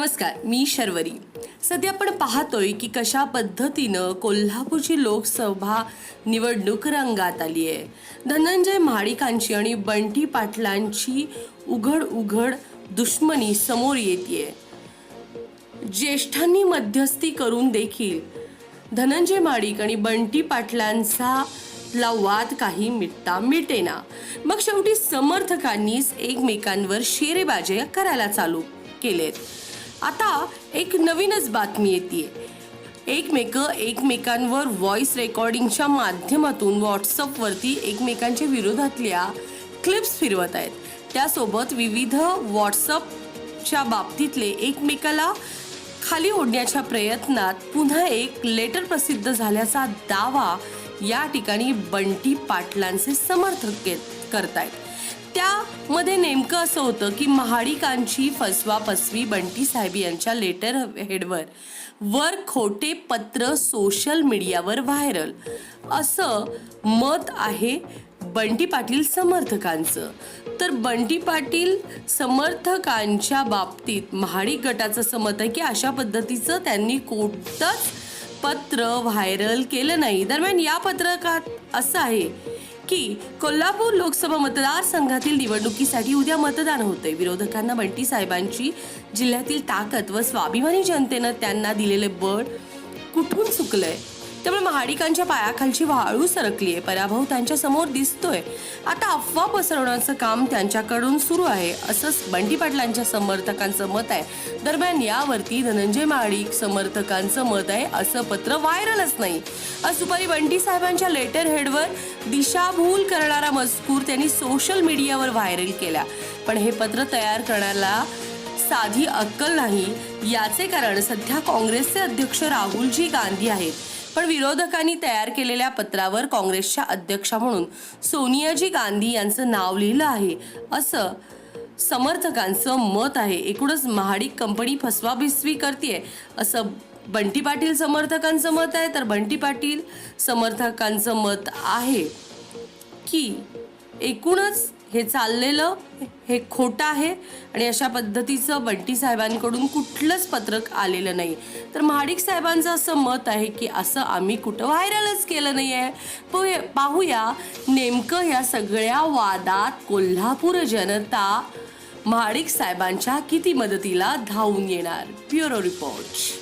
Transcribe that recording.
नमस्कार, मी शर्वरी। सध्या आपण पाहतोय की कशा पद्धतीनं कोल्हापूरची लोकसभा निवडणूक रंगात आली आहे। धनंजय महाडिकांची आणि बंटी पाटलांची उघड दुश्मनी समोर येते। ज्येष्ठांनी मध्यस्थी करून देखील धनंजय महाडिक आणि बंटी पाटलांचा वाद काही मिटेना। मग शेवटी समर्थकांनीच एकमेकांवर शेरेबाजी करायला चालू केलेत। आता एक नवीनच बातमी येते। एकमेकांवर व्हॉइस रेकॉर्डिंगच्या माध्यमातून व्हॉट्सअपवरती एकमेकांच्या विरोधातल्या क्लिप्स फिरवत आहेत। त्यासोबत विविध व्हॉट्सअपच्या बाबतीतले एकमेकाला खाली ओढण्याच्या प्रयत्नात पुन्हा एक लेटर प्रसिद्ध झाल्याचा दावा या ठिकाणी बंटी पाटलांचे समर्थक करतायत। त्यामध्ये नेमकं असं होतं की महाडिकांची फसवाफसवी बंटी साहेब यांच्या लेटर हेडवर खोटे पत्र सोशल मीडियावर व्हायरल असं मत आहे बंटी पाटील समर्थकांचं। तर बंटी पाटील समर्थकांच्या बाबतीत महाडिक गटाचं असं मत आहे की अशा पद्धतीचं त्यांनी कोणतंच पत्र व्हायरल केलं नाही। दरम्यान या पत्रकात असं आहे की कोल्हापूर लोकसभा मतदारसंघातील निवडणुकीसाठी उद्या मतदान होते। विरोधकांना बंटी साहेबांची जिल्ह्यातील ताकद व स्वाभिमानी जनतेनं त्यांना दिलेले बळ कुठून चुकलंय, त्यामुळे महाडिकांच्या पायाखालची वाळू सरकली आहे। पराभव त्यांच्या समोर दिसतोय। आता अफवा पसरवण्याचं काम त्यांच्याकडून सुरू आहे असं बंटी पाटलांच्या समर्थकांचं मत आहे। दरम्यान यावरती धनंजय महाडिक समर्थकांचं मत आहे असं पत्र व्हायरलच नाही। आज दुपारी बंटी साहेबांच्या लेटर हेडवर दिशाभूल करणारा मजकूर त्यांनी सोशल मीडियावर व्हायरल केला। पण हे पत्र तयार करण्याला साधी अक्कल नाही। याचे कारण सध्या काँग्रेसचे अध्यक्ष राहुलजी गांधी आहेत। पण विरोधकांनी तयार केलेल्या पत्रावर काँग्रेसच्या अध्यक्षा म्हणून सोनियाजी गांधी यांचं नाव लिहिलं आहे असं समर्थकांचं मत आहे। एकूणच महाडिक कंपनी फसवाबिसवी करते असं बंटी पाटील समर्थकांचं मत आहे। तर बंटी पाटील समर्थकांचं मत आहे की एकूणच हे चाललेलं हे खोटं आहे आणि अशा पद्धतीचं बंटी साहेबांकडून कुठलंच पत्रक आलेलं नाही। तर महाडिक साहेबांचं असं मत आहे की असं आम्ही कुठं व्हायरलच केलं नाही आहे। पाहूया नेमकं या सगळ्या वादात कोल्हापूर जनता महाडिक साहेबांच्या किती मदतीला धावून येणार। Bureau report.